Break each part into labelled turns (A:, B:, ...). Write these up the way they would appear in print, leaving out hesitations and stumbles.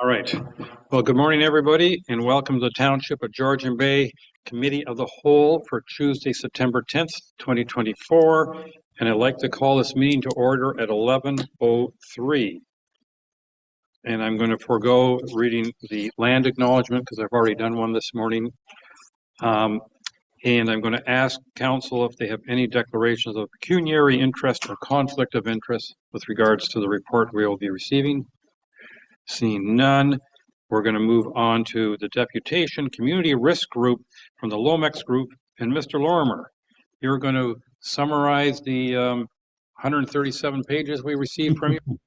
A: All right. Well, good morning, everybody, and welcome to the Township of Georgian Bay Committee of the Whole for Tuesday, September 10th, 2024. And I'd like to call this meeting to order at 11:03. And I'm going to forego reading the land acknowledgement because I've already done one this morning. And I'm going to ask council if they have any declarations of pecuniary interest or conflict of interest with regards to the report we will be receiving. Seeing none, we're going to move on to the deputation community risk group from the Loomex group. And Mr. Lorimer, you're going to summarize the 137 pages we received from you.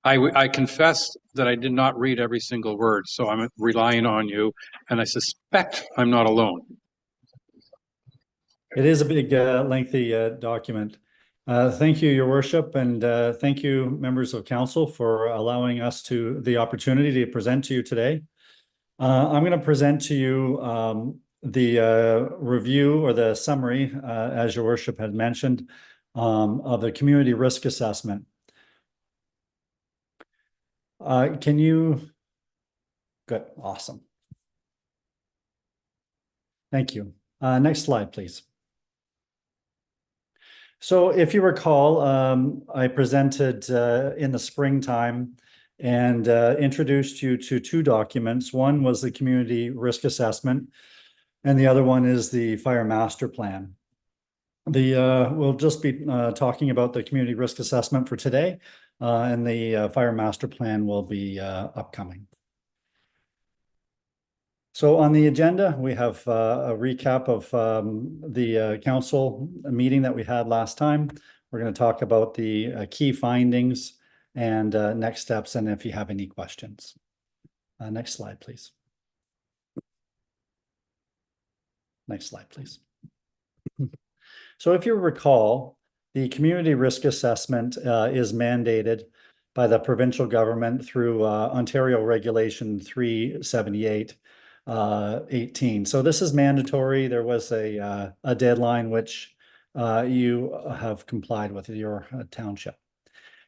A: I confess that I did not read every single word, so I'm relying on you, and I suspect I'm not alone.
B: It is a big, lengthy document. Thank you, Your Worship, and thank you, members of council, for allowing us the opportunity to present to you today. I'm going to present to you the review or the summary, as Your Worship had mentioned, of the community risk assessment. Can you? Good, awesome. Thank you. Next slide, please. So if you recall, I presented in the springtime and introduced you to two documents. One was the community risk assessment, and the other one is the fire master plan. We'll just be talking about the community risk assessment for today, and the fire master plan will be upcoming. So on the agenda, we have a recap of the council meeting that we had last time. We're going to talk about the key findings and next steps, and if you have any questions. Next slide, please. Next slide, please. So if you recall, the community risk assessment is mandated by the provincial government through Ontario Regulation 378. 18. So this is mandatory. There was a deadline which you have complied with your township.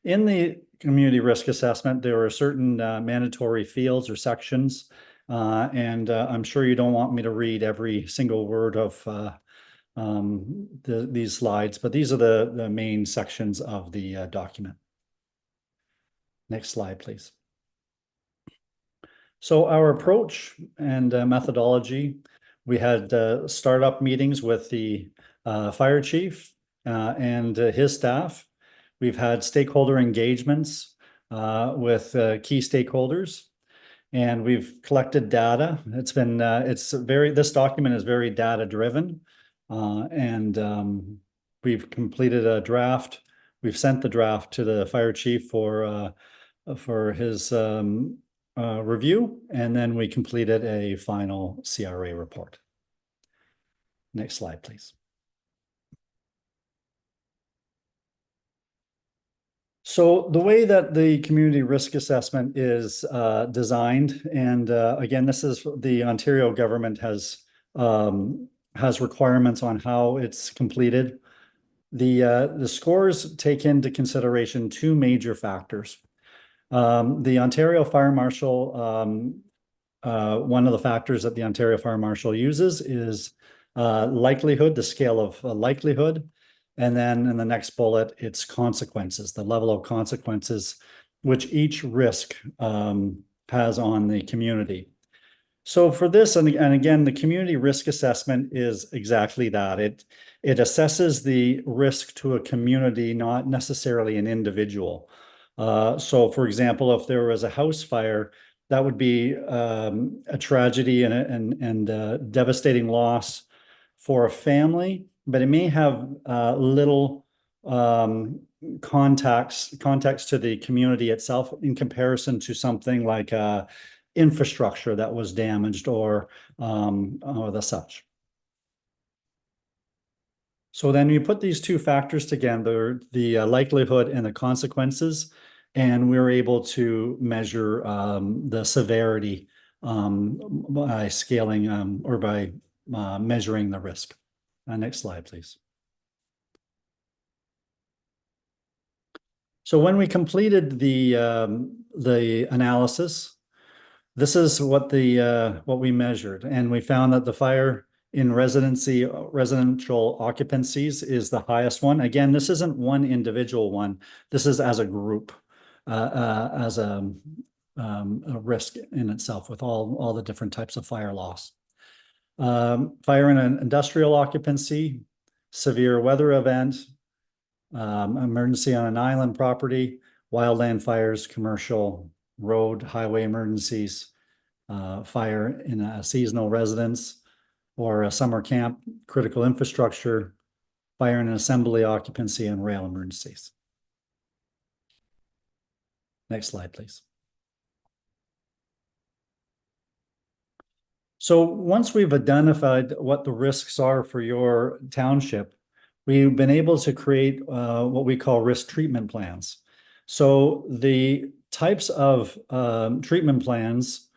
B: In the community risk assessment, there are certain mandatory fields or sections, and I'm sure you don't want me to read every single word of these slides, but these are the main sections of the document. Next slide, please. So our approach and methodology, we had startup meetings with the fire chief and his staff. We've had stakeholder engagements with key stakeholders, and we've collected data. It's been this document is very data driven, and we've completed a draft. We've sent the draft to the fire chief for his review, and then we completed a final CRA report. Next slide, please. So the way that the community risk assessment is designed, and again, this is the Ontario government has requirements on how it's completed. The scores take into consideration two major factors. The Ontario Fire Marshal, one of the factors that the Ontario Fire Marshal uses is likelihood, the scale of likelihood. And then in the next bullet, it's consequences, the level of consequences which each risk has on the community. So for this, and again, the community risk assessment is exactly that. It assesses the risk to a community, not necessarily an individual. So for example, if there was a house fire, that would be a tragedy and a devastating loss for a family, but it may have little context to the community itself in comparison to something like infrastructure that was damaged or the such. So then you put these two factors together, the likelihood and the consequences, and we're able to measure the severity by scaling or by measuring the risk. Next slide, please. So when we completed the analysis, this is what we measured, and we found that the fire in residential occupancies is the highest one. Again, this isn't one individual one. This is as a group, as a risk in itself with all the different types of fire loss. Fire in an industrial occupancy, severe weather event, emergency on an island property, wildland fires, commercial, road, highway emergencies, fire in a seasonal residence or a summer camp, critical infrastructure, fire in an assembly occupancy, and rail emergencies. Next slide, please. So once we've identified what the risks are for your township, we've been able to create what we call risk treatment plans. So the types of treatment plans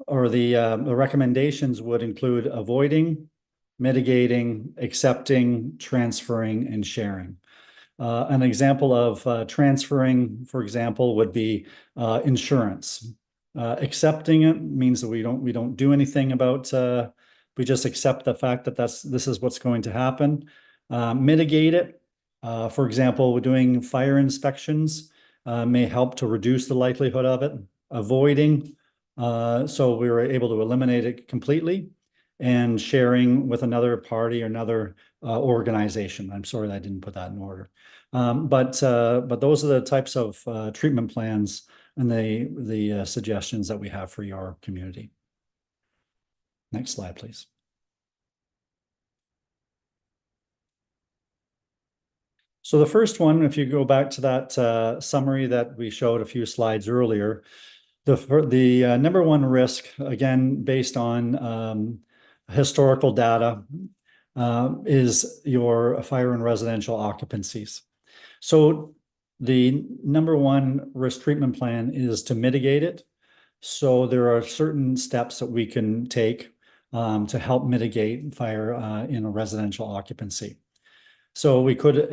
B: or the recommendations would include avoiding, mitigating, accepting, transferring, and sharing. An example of transferring, for example, would be insurance. Accepting it means that we don't do anything about. We just accept the fact that this is what's going to happen. Mitigate it. For example, doing fire inspections may help to reduce the likelihood of it. Avoiding, so we were able to eliminate it completely, and sharing with another party or another organization. I'm sorry that I didn't put that in order. But those are the types of treatment plans and the suggestions that we have for your community. Next slide, please. So the first one, if you go back to that summary that we showed a few slides earlier, the number one risk, again, based on historical data, is your fire in residential occupancies. So the number one risk treatment plan is to mitigate it. So there are certain steps that we can take to help mitigate fire in a residential occupancy. So we could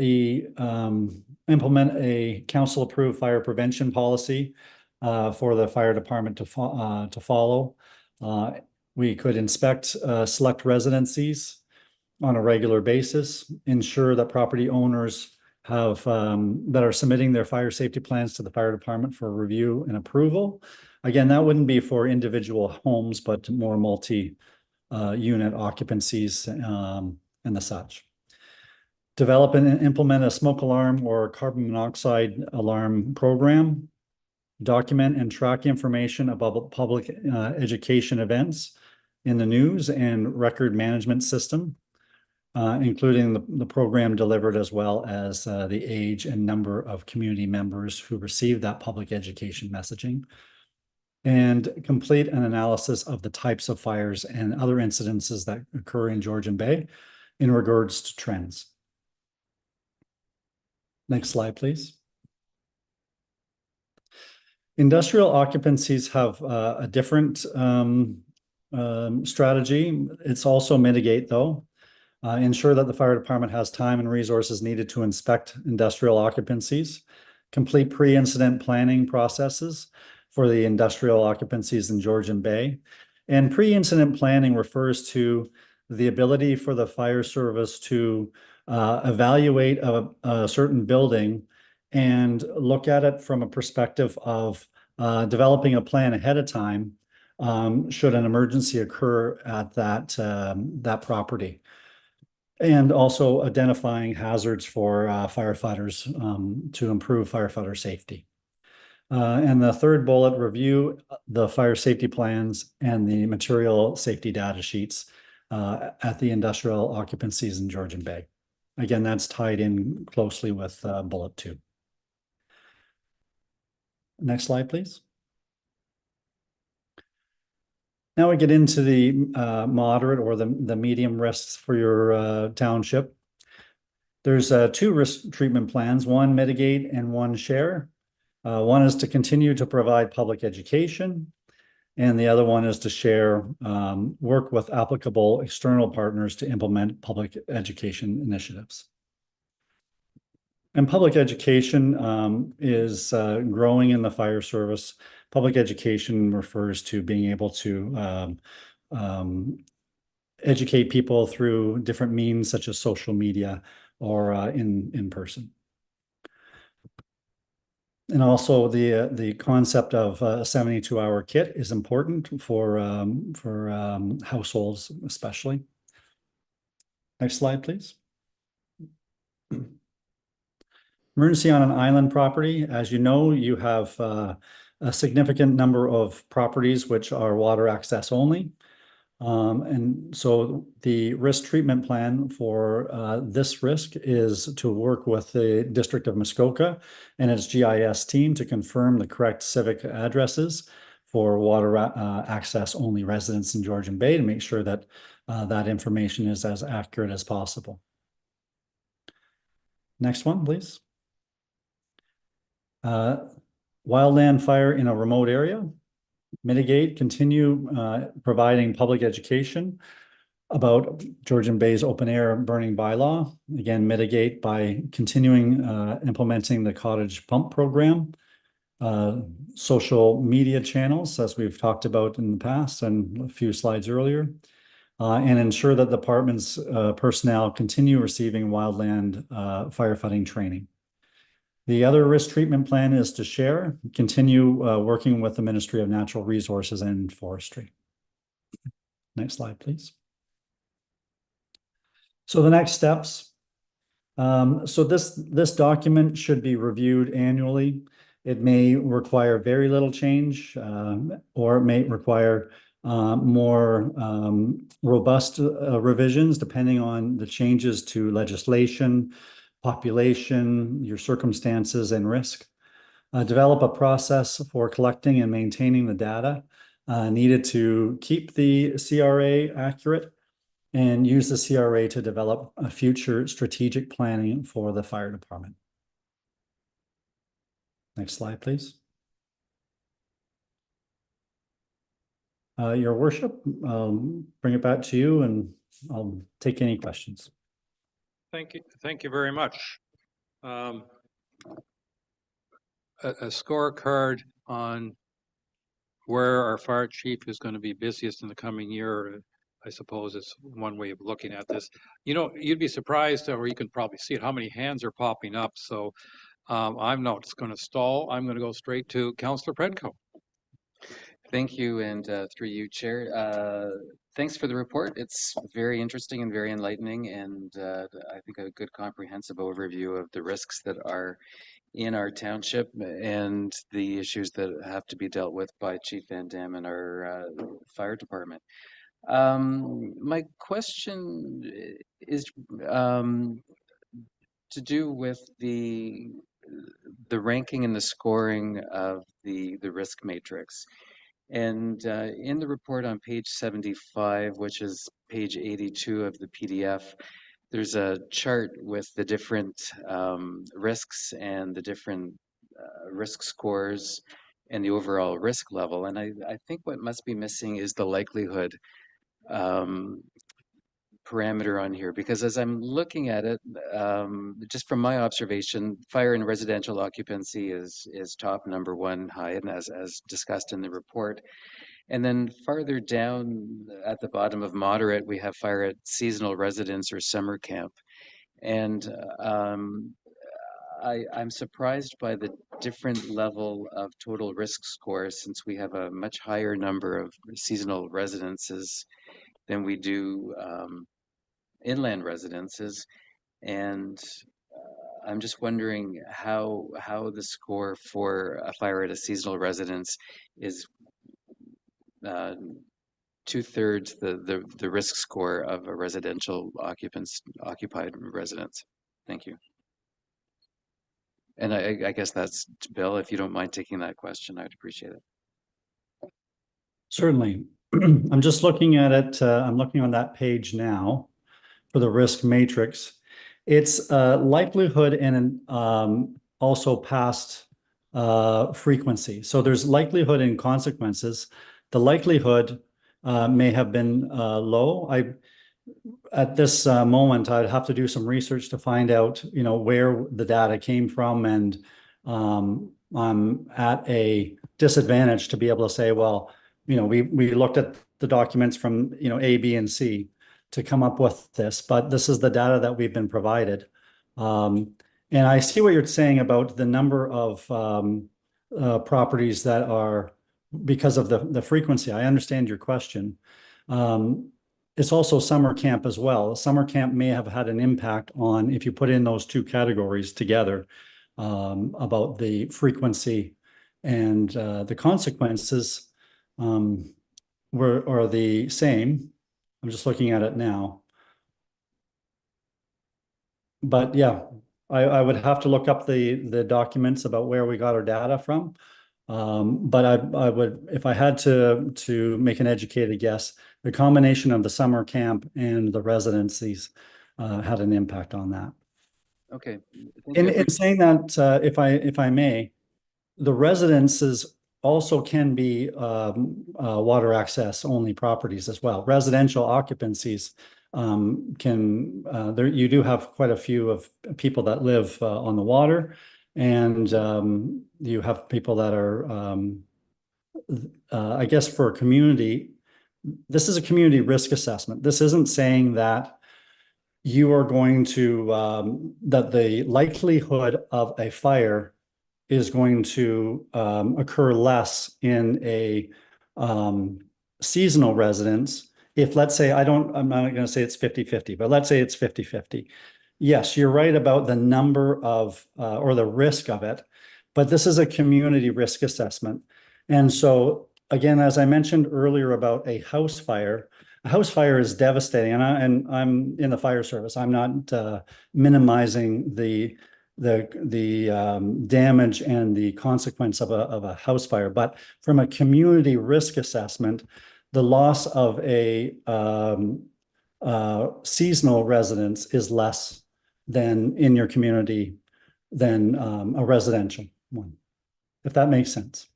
B: implement a council-approved fire prevention policy for the fire department to follow. We could inspect select residencies on a regular basis, ensure that property owners have that are submitting their fire safety plans to the fire department for review and approval. Again, that wouldn't be for individual homes, but more multi-unit occupancies and the such. Develop and implement a smoke alarm or carbon monoxide alarm program. Document and track information about public education events in the news and record management system, including the program delivered, as well as the age and number of community members who receive that public education messaging. And complete an analysis of the types of fires and other incidences that occur in Georgian Bay in regards to trends. Next slide, please. Industrial occupancies have a different strategy. It's also mitigate, though. Ensure that the fire department has time and resources needed to inspect industrial occupancies. Complete pre-incident planning processes for the industrial occupancies in Georgian Bay. And pre-incident planning refers to the ability for the fire service to evaluate a certain building and look at it from a perspective of developing a plan ahead of time should an emergency occur at that property. And also identifying hazards for firefighters to improve firefighter safety. And the third bullet, review the fire safety plans and the material safety data sheets at the industrial occupancies in Georgian Bay. Again, that's tied in closely with bullet 2. Next slide, please. Now we get into the moderate or the medium risks for your township. There's 2 risk treatment plans, one mitigate and one share. One is to continue to provide public education, and the other one is to share, work with applicable external partners to implement public education initiatives. And public education is growing in the fire service. Public education refers to being able to educate people through different means such as social media or in person. And also the concept of a 72-hour kit is important for households especially. Next slide, please. Emergency on an island property. As you know, you have a significant number of properties which are water access only. And so the risk treatment plan for this risk is to work with the District of Muskoka and its GIS team to confirm the correct civic addresses for water access only residents in Georgian Bay to make sure that that information is as accurate as possible. Next one, please. Wildland fire in a remote area. Mitigate, continue providing public education about Georgian Bay's open air burning bylaw. Again, mitigate by continuing implementing the cottage pump program, social media channels, as we've talked about in the past and a few slides earlier, and ensure that the department's personnel continue receiving wildland firefighting training. The other risk treatment plan is to share, continue working with the Ministry of Natural Resources and Forestry. Next slide, please. So the next steps. So this document should be reviewed annually. It may require very little change, or it may require more robust revisions depending on the changes to legislation, population, your circumstances, and risk. Develop a process for collecting and maintaining the data needed to keep the CRA accurate, and use the CRA to develop a future strategic planning for the fire department. Next slide, please. Your worship, bring it back to you and I'll take any questions.
A: Thank you very much. A scorecard on where our fire chief is going to be busiest in the coming year, I suppose is one way of looking at this. You know, you'd be surprised, or you can probably see it, how many hands are popping up. So I'm not going to stall. I'm going to go straight to Councillor Predko.
C: Thank you, and through you, Chair. Thanks for the report. It's very interesting and very enlightening, and I think a good comprehensive overview of the risks that are in our township and the issues that have to be dealt with by Chief Van Dam and our fire department. My question is to do with the ranking and the scoring of the risk matrix. And in the report on page 75, which is page 82 of the PDF, there's a chart with the different risks and the different risk scores and the overall risk level. And I think what must be missing is the likelihood parameter on here, because as I'm looking at it, just from my observation, fire and residential occupancy is top #1 high, and as discussed in the report. And then farther down at the bottom of moderate, we have fire at seasonal residence or summer camp. And I'm surprised by the different level of total risk score, since we have a much higher number of seasonal residences than we do inland residences. And I'm just wondering how the score for a fire at a seasonal residence is 2/3 the risk score of a residential occupied residence. Thank you. And I guess that's Bill. If you don't mind taking that question, I'd appreciate it.
B: Certainly. I'm just looking at it. I'm looking on that page now for the risk matrix. It's likelihood and also past frequency. So there's likelihood and consequences. The likelihood may have been low. at this moment, I'd have to do some research to find out, where the data came from, and I'm at a disadvantage to be able to say, well, we looked at the documents from, A, B, and C to come up with this, but this is the data that we've been provided. And I see what you're saying about the number of properties that are because of the frequency. I understand your question. It's also summer camp as well. Summer camp may have had an impact on, if you put in those two categories together, about the frequency, and the consequences are the same. I'm just looking at it now. But yeah, I would have to look up the documents about where we got our data from. But I would, if I had to make an educated guess, the combination of the summer camp and the residencies had an impact on that.
C: Okay.
B: In saying that, if I may, the residences also can be water access only properties as well. Residential occupancies there you do have quite a few of people that live on the water, and you have people that are I guess for a community, this is a community risk assessment. This isn't saying that you are going to that the likelihood of a fire is going to occur less in a seasonal residence. If, let's say, I'm not going to say it's 50-50, but let's say it's 50-50. Yes, you're right about the number of or the risk of it, but this is a community risk assessment. And so again, as I mentioned earlier about a house fire is devastating, and I'm in the fire service. I'm not minimizing the damage and the consequence of a house fire, but from a community risk assessment, the loss of a seasonal residence is less than in your community than a residential one, if that makes sense.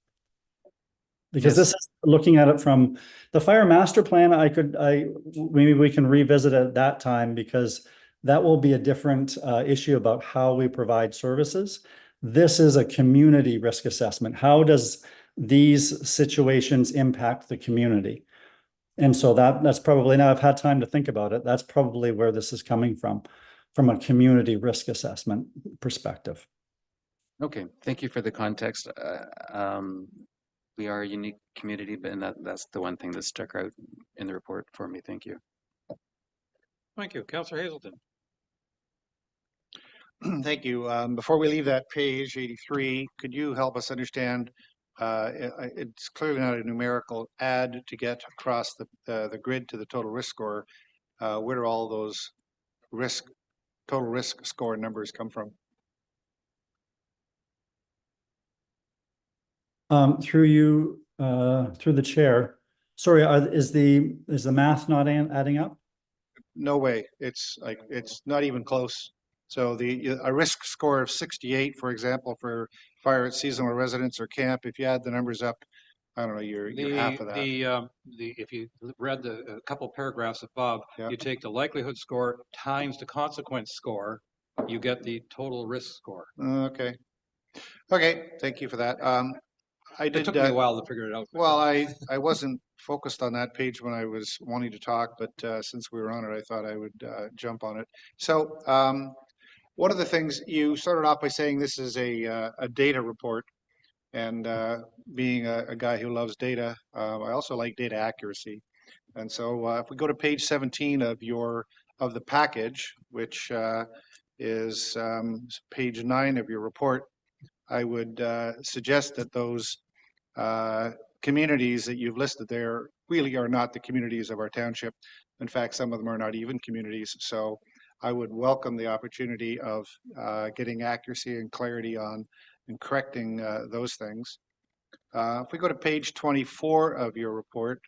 B: Because this is looking at it from the fire master plan. Maybe we can revisit it at that time, because that will be a different issue about how we provide services. This is a community risk assessment. How does these situations impact the community? And so that's probably, now I've had time to think about it, that's probably where this is coming from a community risk assessment perspective.
C: Okay, thank you for the context. We are a unique community, but that's the one thing that stuck out in the report for me. Thank you.
A: Thank you. Councillor Hazelton.
D: Thank you. Before we leave that page 83, could you help us understand, it's clearly not a numerical add to get across the grid to the total risk score. Where do all those total risk score numbers come from?
B: Through the chair. Sorry, is the math not adding up?
D: No way. It's not even close. So a risk score of 68, for example, for fire at seasonal residence or camp, if you add the numbers up, I don't know, you're half of that.
A: If you read a couple paragraphs above, you take the likelihood score times the consequence score, you get the total risk score.
D: Okay. Thank you for that.
A: It took me a while to figure it out.
D: Well, I wasn't focused on that page when I was wanting to talk, but since we were on it, I thought I would jump on it. So one of the things you started off by saying, this is a data report, and being a guy who loves data, I also like data accuracy. And so if we go to page 17 of the package, which is page 9 of your report, I would suggest that those communities that you've listed there really are not the communities of our township. In fact, some of them are not even communities. So I would welcome the opportunity of getting accuracy and clarity on and correcting those things. If we go to page 24 of your report,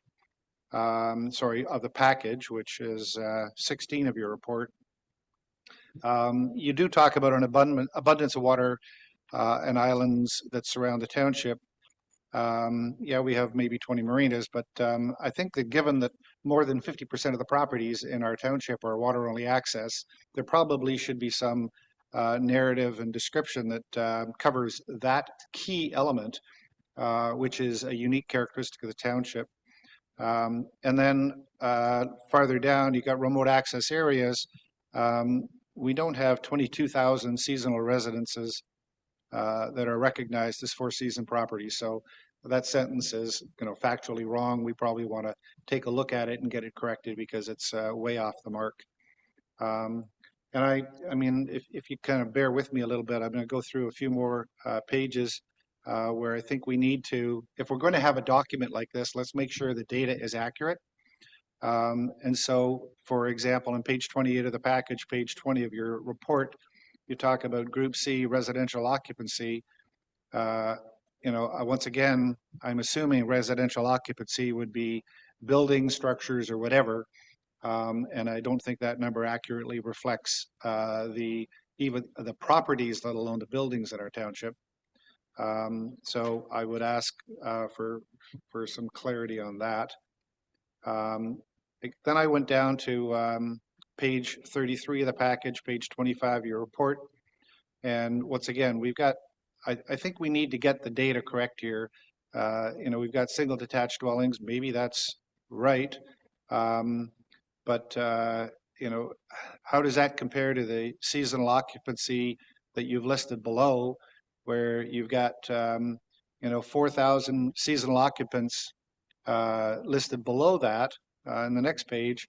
D: of the package, which is 16 of your report, you do talk about an abundance of water and islands that surround the township. Yeah, we have maybe 20 marinas, but I think that given that more than 50% of the properties in our township are water-only access, there probably should be some narrative and description that covers that key element, which is a unique characteristic of the township. And then farther down, you got remote access areas. We don't have 22,000 seasonal residences that are recognized as four-season properties. So that sentence is, factually wrong. We probably want to take a look at it and get it corrected because it's way off the mark. And I mean, if you kind of bear with me a little bit, I'm going to go through a few more pages where I think we need to, if we're going to have a document like this, let's make sure the data is accurate. And so, for example, on page 28 of the package, page 20 of your report, you talk about Group C residential occupancy. Once again, I'm assuming residential occupancy would be buildings, structures, or whatever. And I don't think that number accurately reflects even the properties, let alone the buildings in our township. So I would ask for some clarity on that. Then I went down to page 33 of the package, page 25 of your report. And once again, we've got, I think we need to get the data correct here. We've got single detached dwellings. Maybe that's right. But how does that compare to the seasonal occupancy that you've listed below, where you've got 4,000 seasonal occupants listed below that in the next page?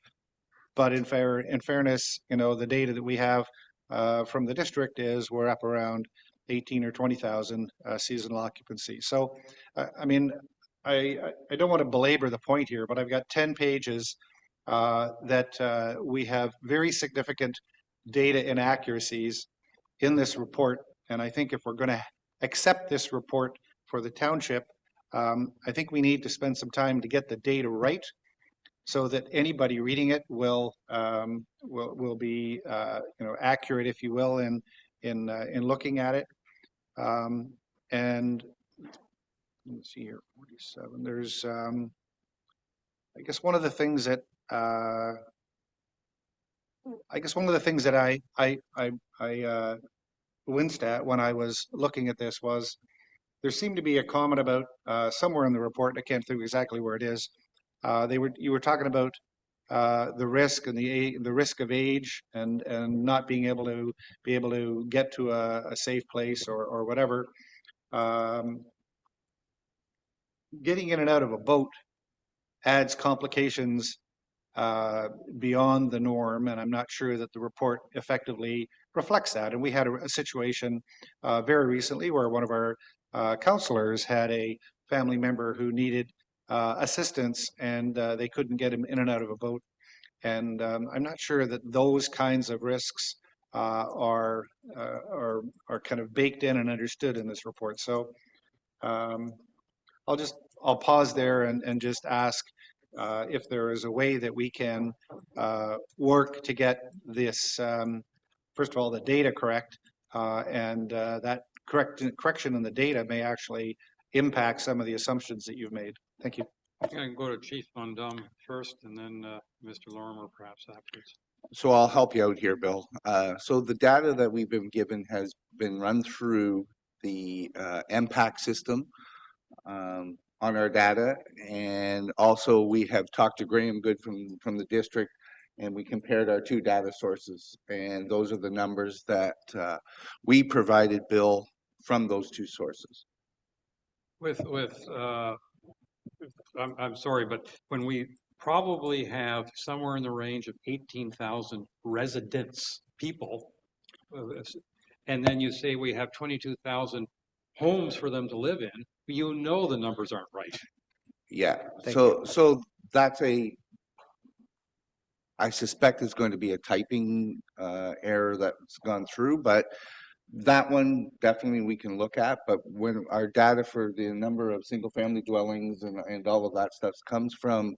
D: But in fairness, the data that we have from the district is we're up around 18 or 20,000 seasonal occupancy. So, I mean, I don't want to belabor the point here, but I've got 10 pages that we have very significant data inaccuracies in this report. And I think if we're going to accept this report for the township, I think we need to spend some time to get the data right so that anybody reading it will be accurate, if you will, in looking at it. And let me see here, 47. There's I guess one of the things that I winced at when I was looking at this was there seemed to be a comment about somewhere in the report. I can't think exactly where it is. You were talking about the risk and the risk of age and not being able to get to a safe place or whatever. Getting in and out of a boat adds complications beyond the norm, and I'm not sure that the report effectively reflects that. And we had a situation very recently where one of our counselors had a family member who needed assistance, and they couldn't get him in and out of a boat. And I'm not sure that those kinds of risks are kind of baked in and understood in this report. So I'll pause there and just ask if there is a way that we can work to get this, first of all, the data correct, and that correction in the data may actually impact some of the assumptions that you've made. Thank you.
A: I can go to Chief Van Dam first, and then Mr. Lorimer perhaps afterwards.
E: So I'll help you out here, Bill. So the data that we've been given has been run through the MPAC system on our data, and also we have talked to Graham Good from the district, and we compared our two data sources, and those are the numbers that we provided Bill from those two sources.
A: I'm sorry, but when we probably have somewhere in the range of 18,000 residents, people, and then you say we have 22,000 homes for them to live in, the numbers aren't right.
E: Yeah, so that's I suspect it's going to be a typing error that's gone through, but that one definitely we can look at. But when our data for the number of single family dwellings and all of that stuff comes from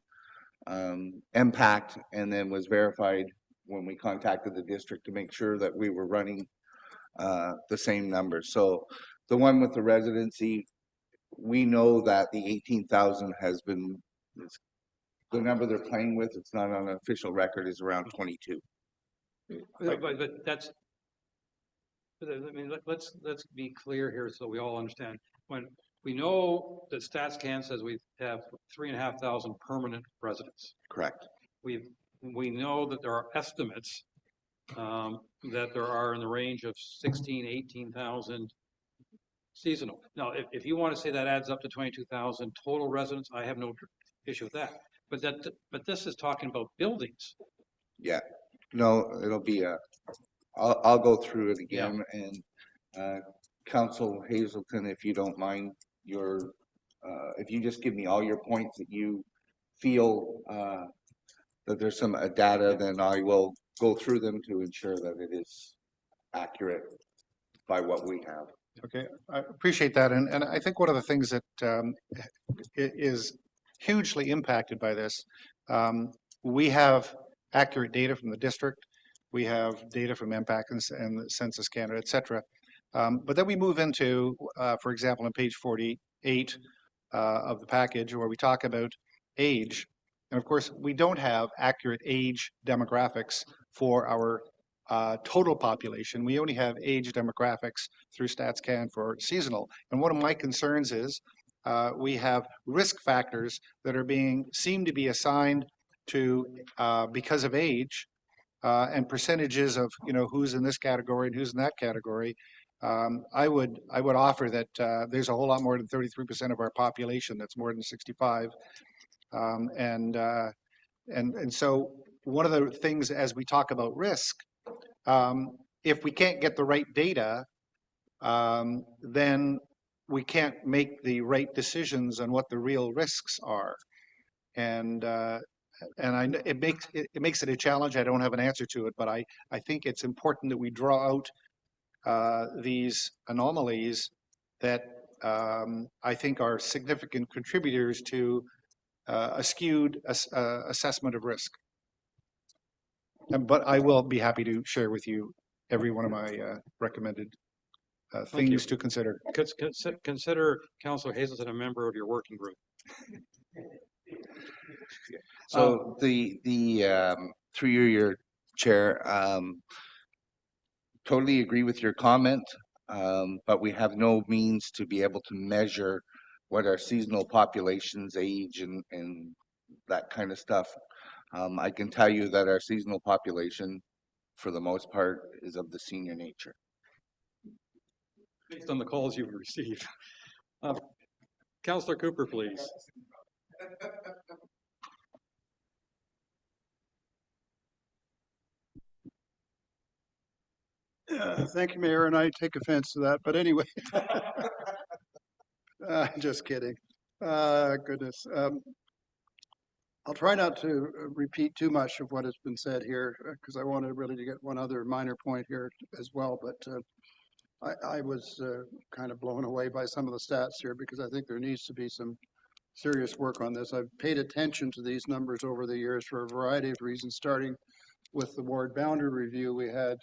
E: MPACT, and then was verified when we contacted the district to make sure that we were running the same numbers. So the one with the residency, we know that the 18,000 has been the number they're playing with, it's not on an official record, is around 22.
A: But that's, I mean, let's be clear here so we all understand. When we know that StatsCan says we have 3,500 permanent residents.
E: Correct.
A: We know that there are estimates that there are in the range of 16, 18,000 seasonal. Now, if you want to say that adds up to 22,000 total residents, I have no issue with that. But this is talking about buildings.
E: Yeah. No, it'll be I'll go through it again, and Council Hazelton, if you don't mind, if you just give me all your points that you feel that there's some data, then I will go through them to ensure that it is accurate by what we have.
D: Okay, I appreciate that. And I think one of the things that is hugely impacted by this, we have accurate data from the district. We have data from MPAC and Census Canada, et cetera. But then we move into, for example, on page 48 of the package where we talk about age. And of course, we don't have accurate age demographics for our total population. We only have age demographics through StatsCan for seasonal. And one of my concerns is we have risk factors that are seem to be assigned to because of age and percentages of who's in this category and who's in that category. I would offer that there's a whole lot more than 33% of our population that's more than 65. And so one of the things as we talk about risk, if we can't get the right data, then we can't make the right decisions on what the real risks are. And it makes it a challenge. I don't have an answer to it, but I think it's important that we draw out these anomalies that I think are significant contributors to a skewed assessment of risk. But I will be happy to share with you every one of my recommended things to consider.
A: Consider Councillor Hazelton a member of your working group.
E: So through your chair, totally agree with your comment, but we have no means to be able to measure what our seasonal population's age and that kind of stuff. I can tell you that our seasonal population, for the most part, is of the senior nature.
A: Based on the calls you've received. Councillor Cooper, please.
F: Thank you, Mayor, and I take offense to that. But anyway, just kidding. Goodness. I'll try not to repeat too much of what has been said here because I wanted really to get one other minor point here as well. But I was kind of blown away by some of the stats here because I think there needs to be some serious work on this. I've paid attention to these numbers over the years for a variety of reasons, starting with the ward boundary review we had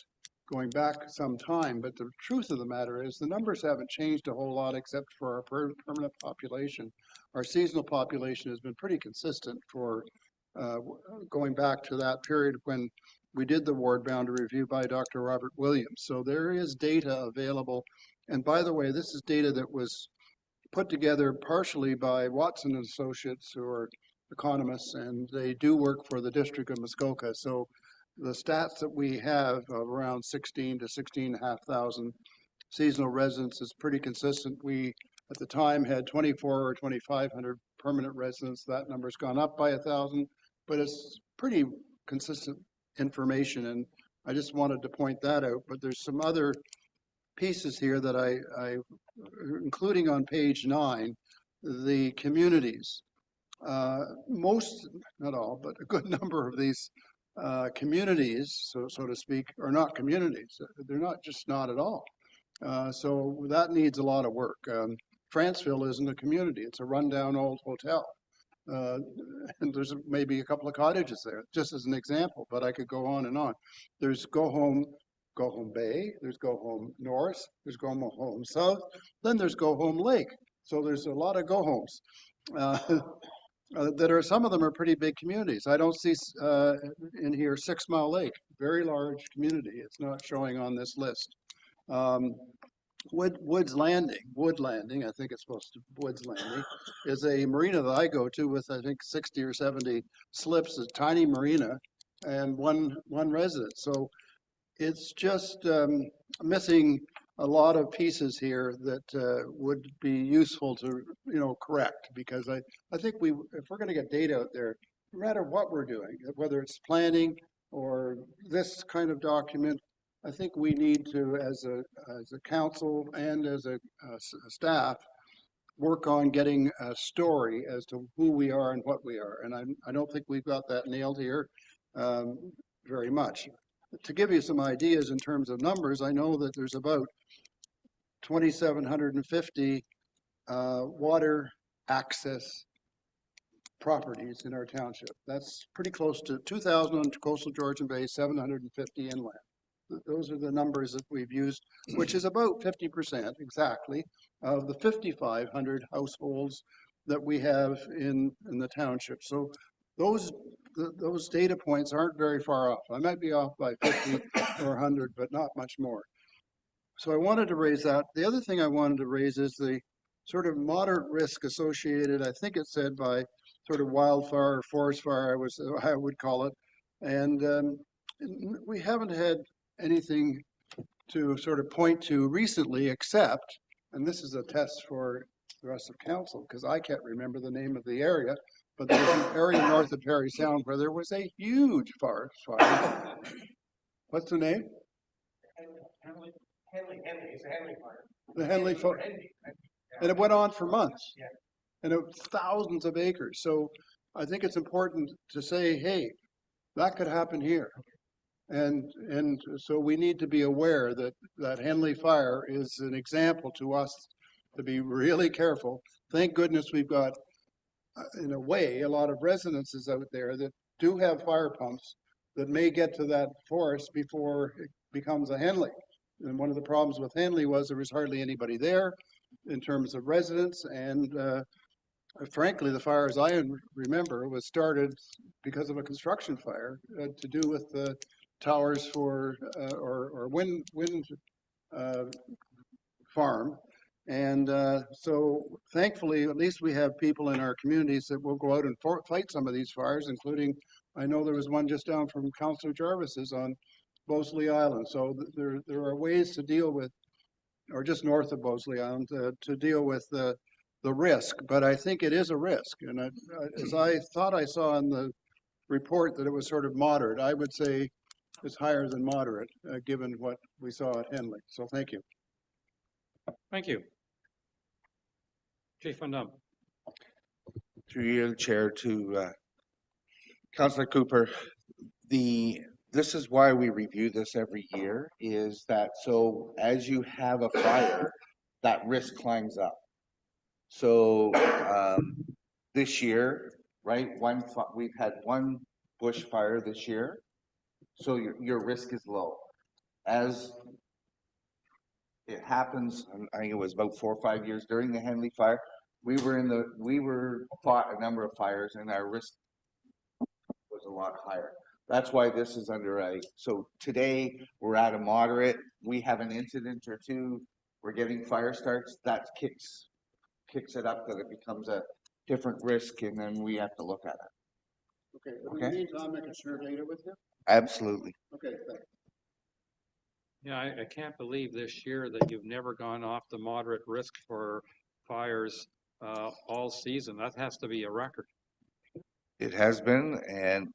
F: going back some time. But the truth of the matter is the numbers haven't changed a whole lot except for our permanent population. Our seasonal population has been pretty consistent for going back to that period when we did the ward boundary review by Dr. Robert Williams. So there is data available. And by the way, this is data that was put together partially by Watson and Associates, who are economists, and they do work for the District of Muskoka. So the stats that we have of around 16 to 16,500 seasonal residents is pretty consistent. We, at the time, had 24 or 2,500 permanent residents. That number's gone up by 1,000, but it's pretty consistent information, and I just wanted to point that out. But there's some other pieces here that I including on page 9, the communities. Most, not all, but a good number of these communities, so to speak, are not communities. They're not at all. So that needs a lot of work. Franceville isn't a community. It's a rundown old hotel. And there's maybe a couple of cottages there, just as an example, but I could go on and on. There's Go Home Bay, there's Go Home North, there's Go Home South, then there's Go Home Lake. So there's a lot of Go Homes. that are, some of them are pretty big communities. I don't see in here 6 Mile Lake, very large community. It's not showing on this list. Wood Landing, I think it's supposed to, Woods Landing, is a marina that I go to with, I think, 60 or 70 slips, a tiny marina, and one resident. So it's just missing a lot of pieces here that would be useful to, correct, because I think if we're going to get data out there, no matter what we're doing, whether it's planning or this kind of document, I think we need to, as a council and as a staff, work on getting a story as to who we are and what we are. And I don't think we've got that nailed here very much. To give you some ideas in terms of numbers, I know that there's about 2,750 water access properties in our township. That's pretty close to 2,000 on coastal Georgian Bay, 750 inland. Those are the numbers that we've used, which is about 50% exactly of the 5,500 households that we have in the township. So those data points aren't very far off. I might be off by 50 or 100, but not much more. So I wanted to raise that. The other thing I wanted to raise is the sort of moderate risk associated, I think it said, by sort of wildfire or forest fire, I would call it. And we haven't had anything to sort of point to recently, except, and this is a test for the rest of council, because I can't remember the name of the area, but there's an area north of Parry Sound where there was a huge forest fire. What's the name?
G: Henley, it's a Henley fire.
F: The Henley fire. And it went on for months.
G: Yeah.
F: And it was thousands of acres. So I think it's important to say, hey, that could happen here. And so we need to be aware that Henley fire is an example to us to be really careful. Thank goodness we've got, in a way, a lot of residences out there that do have fire pumps that may get to that forest before it becomes a Henley. And one of the problems with Henley was there was hardly anybody there in terms of residents. And frankly, the fire, as I remember, was started because of a construction fire to do with the towers for or wind farm. And so thankfully, at least we have people in our communities that will go out and fight some of these fires, including, I know there was one just down from Councillor Jarvis's on Bosley Island. So there are ways to deal with, or just north of Bosley Island, to deal with the risk. But I think it is a risk. And as I thought I saw in the report that it was sort of moderate, I would say it's higher than moderate, given what we saw at Henley. So thank you.
A: Thank you. Chief Van Dam.
E: Through you, Chair, to Councillor Cooper, this is why we review this every year, is that so as you have a fire, that risk climbs up. So this year, right, we've had one bushfire this year, so your risk is low. As it happens, I think it was about 4 or 5 years during the Henley fire, we fought a number of fires and our risk was a lot higher. That's why this is under so today we're at a moderate. We have an incident or two. We're getting fire starts. That kicks it up, that it becomes a different risk, and then we have to look at it.
F: Okay. In the meantime, I can share data with you.
E: Absolutely.
F: Okay. Thanks.
A: Yeah, I can't believe this year that you've never gone off the moderate risk for fires all season. That has to be a record.
E: It has been, and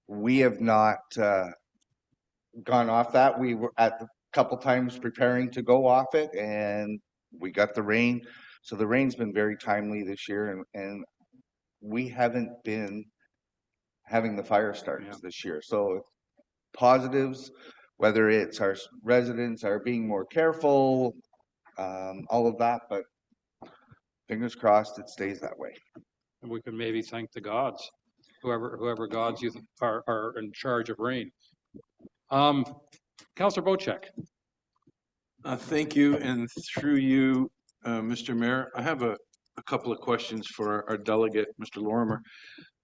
E: we have not gone off that. We were at a couple times preparing to go off it, and we got the rain. So the rain's been very timely this year, and we haven't been having the fire starts this year. So positives, whether it's our residents are being more careful, all of that, but fingers crossed it stays that way.
A: And we can maybe thank the gods, whoever gods you are in charge of rain. Councillor Bocek.
H: Thank you, and through you, Mr. Mayor, I have a couple of questions for our delegate, Mr. Lorimer.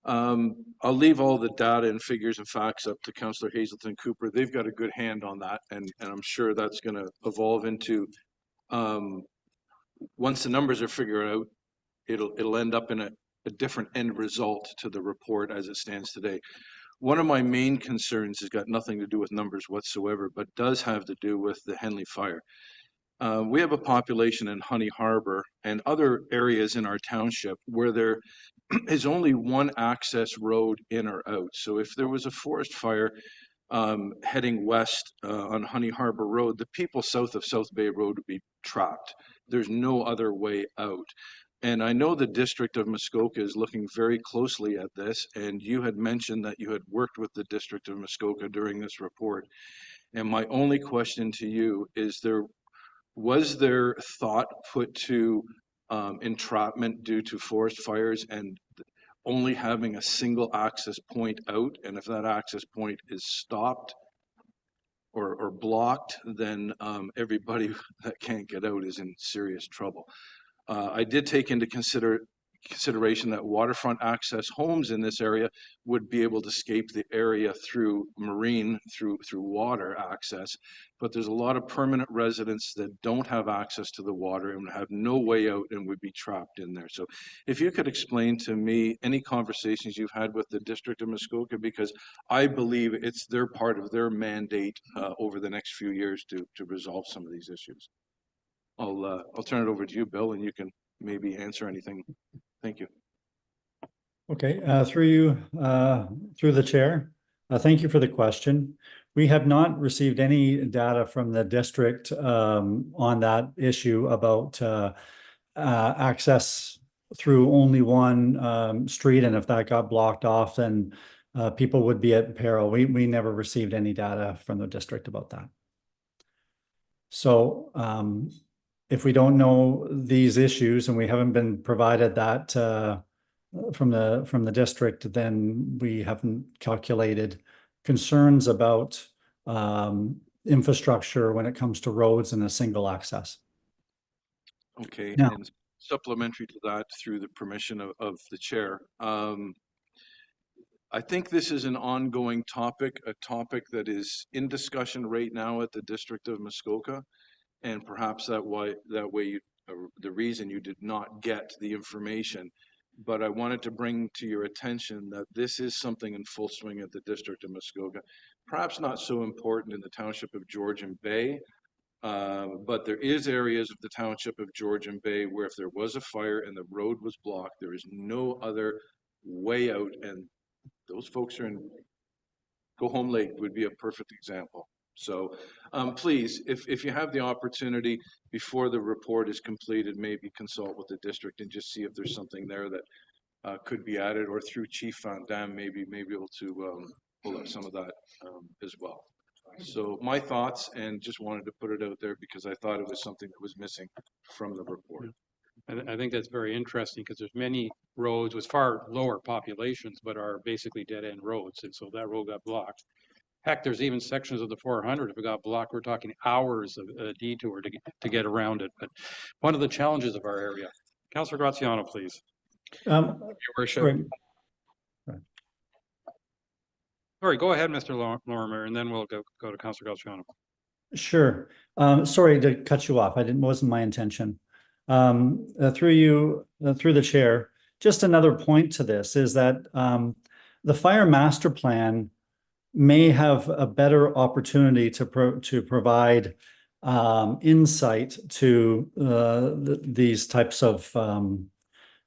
H: I'll leave all the data and figures and facts up to Councillor Hazelton Cooper. They've got a good hand on that, and I'm sure that's going to evolve into, once the numbers are figured out, it'll end up in a different end result to the report as it stands today. One of my main concerns has got nothing to do with numbers whatsoever, but does have to do with the Henley fire. We have a population in Honey Harbor and other areas in our township where there is only one access road in or out. So if there was a forest fire heading west on Honey Harbor Road, the people south of South Bay Road would be trapped. There's no other way out. And I know the District of Muskoka is looking very closely at this, and you had mentioned that you had worked with the District of Muskoka during this report. And my only question to you is, was there thought put to entrapment due to forest fires and only having a single access point out? And if that access point is stopped or blocked, then everybody that can't get out is in serious trouble. I did take into consideration that waterfront access homes in this area would be able to escape the area through marine, through water access, but there's a lot of permanent residents that don't have access to the water and have no way out and would be trapped in there. So if you could explain to me any conversations you've had with the District of Muskoka, because I believe it's their part of their mandate over the next few years to resolve some of these issues. I'll turn it over to you, Bill, and you can maybe answer anything. Thank you.
B: Okay, through you, through the chair. Thank you for the question. We have not received any data from the district on that issue about access through only one street, and if that got blocked off, then people would be at peril. We never received any data from the district about that. So if we don't know these issues and we haven't been provided that from the district, then we haven't calculated concerns about infrastructure when it comes to roads and a single access.
H: Okay,
B: now,
H: and supplementary to that, through the permission of the chair, I think this is an ongoing topic, a topic that is in discussion right now at the District of Muskoka. And perhaps the reason you did not get the information, but I wanted to bring to your attention that this is something in full swing at the District of Muskoka. Perhaps not so important in the Township of Georgian Bay, but there is areas of the Township of Georgian Bay where if there was a fire and the road was blocked, there is no other way out, and those folks are in Go Home Lake would be a perfect example. So please, if you have the opportunity before the report is completed, maybe consult with the district and just see if there's something there that could be added, or through Chief Van Dam, maybe able to pull up some of that as well. So my thoughts, and just wanted to put it out there because I thought it was something that was missing from the report.
A: I think that's very interesting because there's many roads with far lower populations, but are basically dead end roads. And so that road got blocked. Heck, there's even sections of the 400, if it got blocked, we're talking hours of a detour to get around it. But one of the challenges of our area. Councillor Graziano, please. Your worship. Sorry, go ahead, Mr. Lorimer, and then we'll go to Councillor Graziano.
B: Sure. Sorry to cut you off. Wasn't my intention. Through you, through the chair, just another point to this is that the fire master plan may have a better opportunity to provide insight to these types of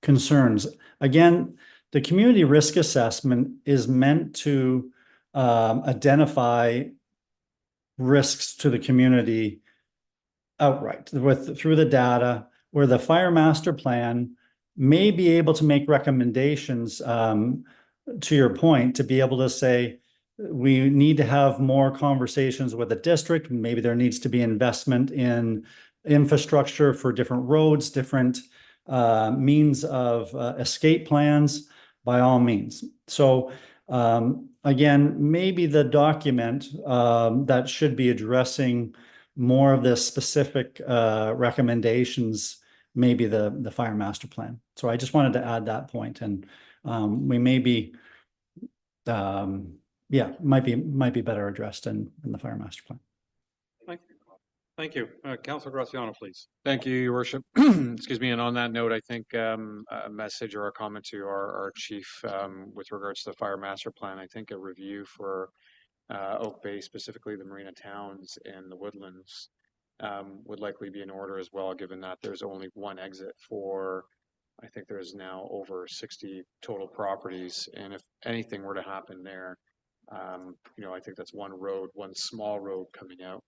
B: concerns. Again, the community risk assessment is meant to identify risks to the community outright through the data, where the fire master plan may be able to make recommendations, to your point, to be able to say, we need to have more conversations with the district. Maybe there needs to be investment in infrastructure for different roads, different means of escape plans, by all means. So again, maybe the document that should be addressing more of the specific recommendations, maybe the fire master plan. So I just wanted to add that point, and we may be, yeah, might be better addressed in the fire master plan.
A: Thank you. Councilor Graziano, please.
I: Thank you, Your Worship. Excuse me. And on that note, I think a message or a comment to our chief with regards to the fire master plan. I think a review for Oak Bay, specifically the Marina Towns and the Woodlands, would likely be in order as well, given that there's only one exit for, I think there's now over 60 total properties. And if anything were to happen there, you know, I think that's one road, one small road coming out.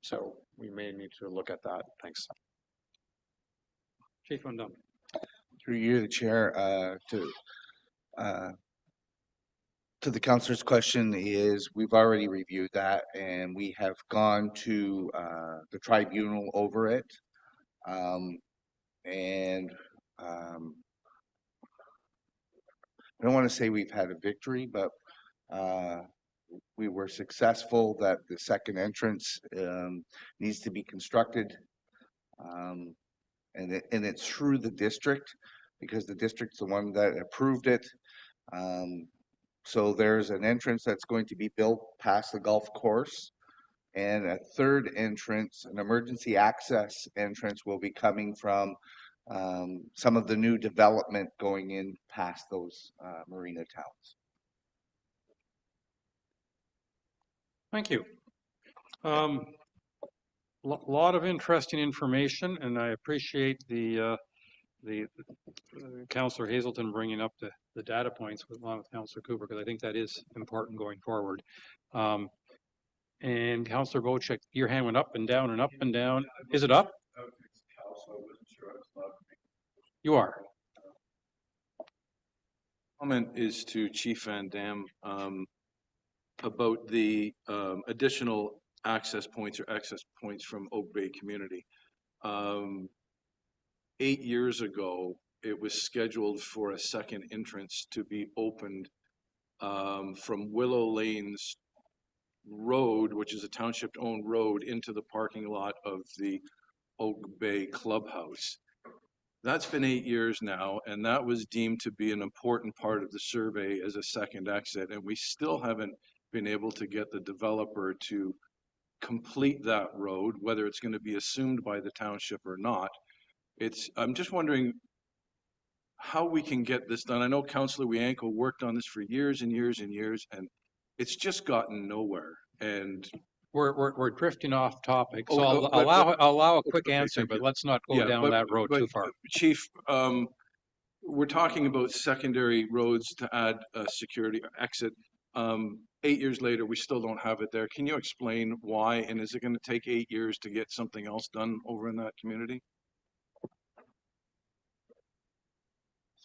I: So we may need to look at that. Thanks.
A: Chief Undum.
E: Through you, the chair, to the councillor's question is, we've already reviewed that and we have gone to the tribunal over it. And I don't want to say we've had a victory, but we were successful that the second entrance needs to be constructed. And it's through the district, because the district's the one that approved it. So there's an entrance that's going to be built past the golf course, and a third entrance, an emergency access entrance, will be coming from some of the new development going in past those marina towns.
A: Thank you. Lot of interesting information, and I appreciate the Councillor Hazelton bringing up the data points along with Councillor Cooper, because I think that is important going forward. And Councillor Bocek, your hand went up and down and up and down. Is it up? You are.
H: Comment is to Chief Van Dam about the additional access points or access points from Oak Bay community. 8 years ago, it was scheduled for a second entrance to be opened from Willow Lanes Road, which is a township-owned road, into the parking lot of the Oak Bay Clubhouse. That's been 8 years now, and that was deemed to be an important part of the survey as a second exit, and we still haven't been able to get the developer to complete that road, whether it's going to be assumed by the township or not. I'm just wondering how we can get this done. I know Councillor Wianco worked on this for years and years and years, and it's just gotten nowhere. And
A: we're drifting off topic, so
H: Oh,
A: I'll allow a quick
H: okay,
A: answer,
H: thank
A: but
H: you.
A: let's not go down that road too far.
H: Chief, we're talking about secondary roads to add a security exit. 8 years later, we still don't have it there. Can you explain why? And is it going to take 8 years to get something else done over in that community?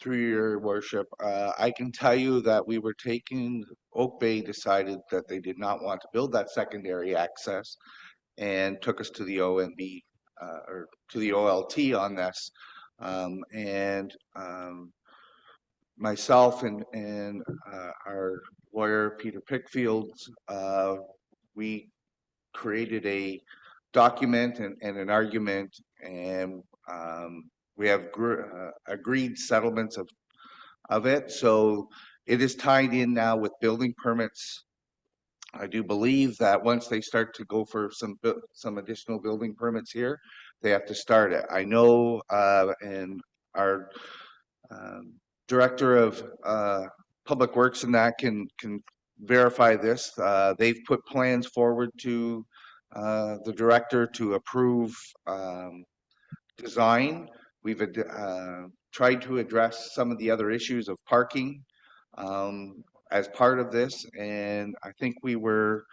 E: Through your worship, I can tell you that Oak Bay decided that they did not want to build that secondary access and took us to the OMB or to the OLT on this. Myself and our lawyer, Peter Pickfield, we created a document and an argument, and we have agreed settlements of it. So it is tied in now with building permits. I do believe that once they start to go for some additional building permits here, they have to start it. I know, and our director of public works and that can verify this. They've put plans forward to the director to approve design. We've tried to address some of the other issues of parking as part of this, and I think we were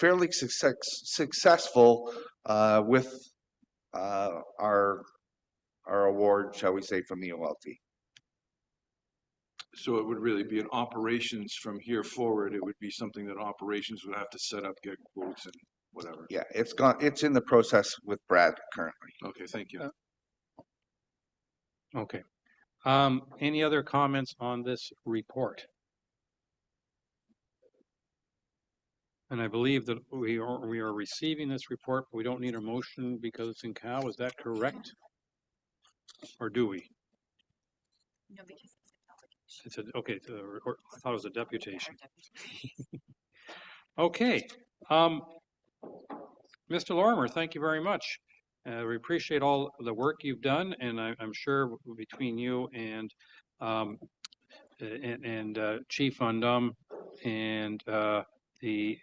E: fairly successful with our award, shall we say, from the OLT.
H: So it would really be an operations from here forward. It would be something that operations would have to set up, get quotes and whatever.
E: Yeah, it's in the process with Brad currently.
H: Okay, thank you.
A: Okay. Any other comments on this report? And I believe that we are receiving this report, but we don't need a motion because it's in Cal. Is that correct? Or do we?
J: No, because
A: It's a, okay, I thought it was a deputation. Okay. Mr. Lorimer, thank you very much. We appreciate all the work you've done, and I'm sure between you and Chief Undum and the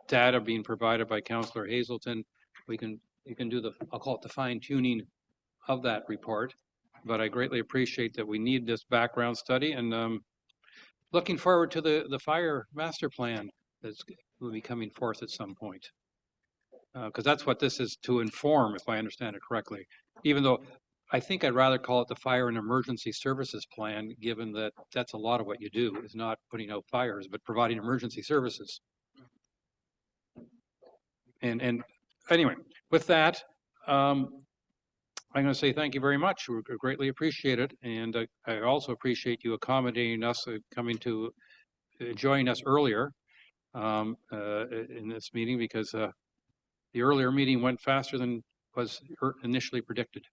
A: data being provided by Councillor Hazelton, you can do the, I'll call it the fine tuning of that report. But I greatly appreciate that we need this background study, and looking forward to the fire master plan that's will be coming forth at some point. Because that's what this is to inform, if I understand it correctly. Even though I think I'd rather call it the fire and emergency services plan, given that that's a lot of what you do, is not putting out fires, but providing emergency services. And anyway, with that, I'm going to say thank you very much. We greatly appreciate it. And I also appreciate you accommodating us, coming to join us earlier in this meeting, because the earlier meeting went faster than was initially predicted.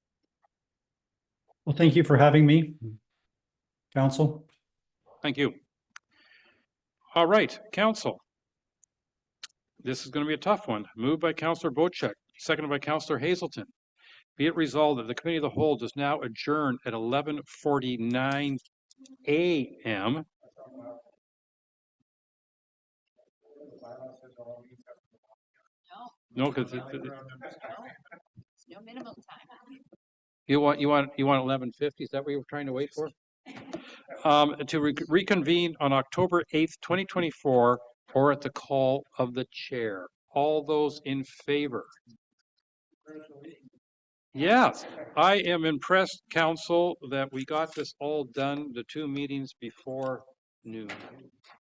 B: Well, thank you for having me, Council.
A: Thank you. All right, Council. This is going to be a tough one. Moved by Councillor Bochek, seconded by Councillor Hazelton. Be it resolved that the Committee of the Whole does now adjourn at 11:49 a.m. No, because
J: no minimum time.
A: you want 11:50. Is that what you were trying to wait for? To reconvene on October 8th, 2024, or at the call of the chair. All those in favor? Yes, I am impressed, Council, that we got this all done, the 2 meetings before noon.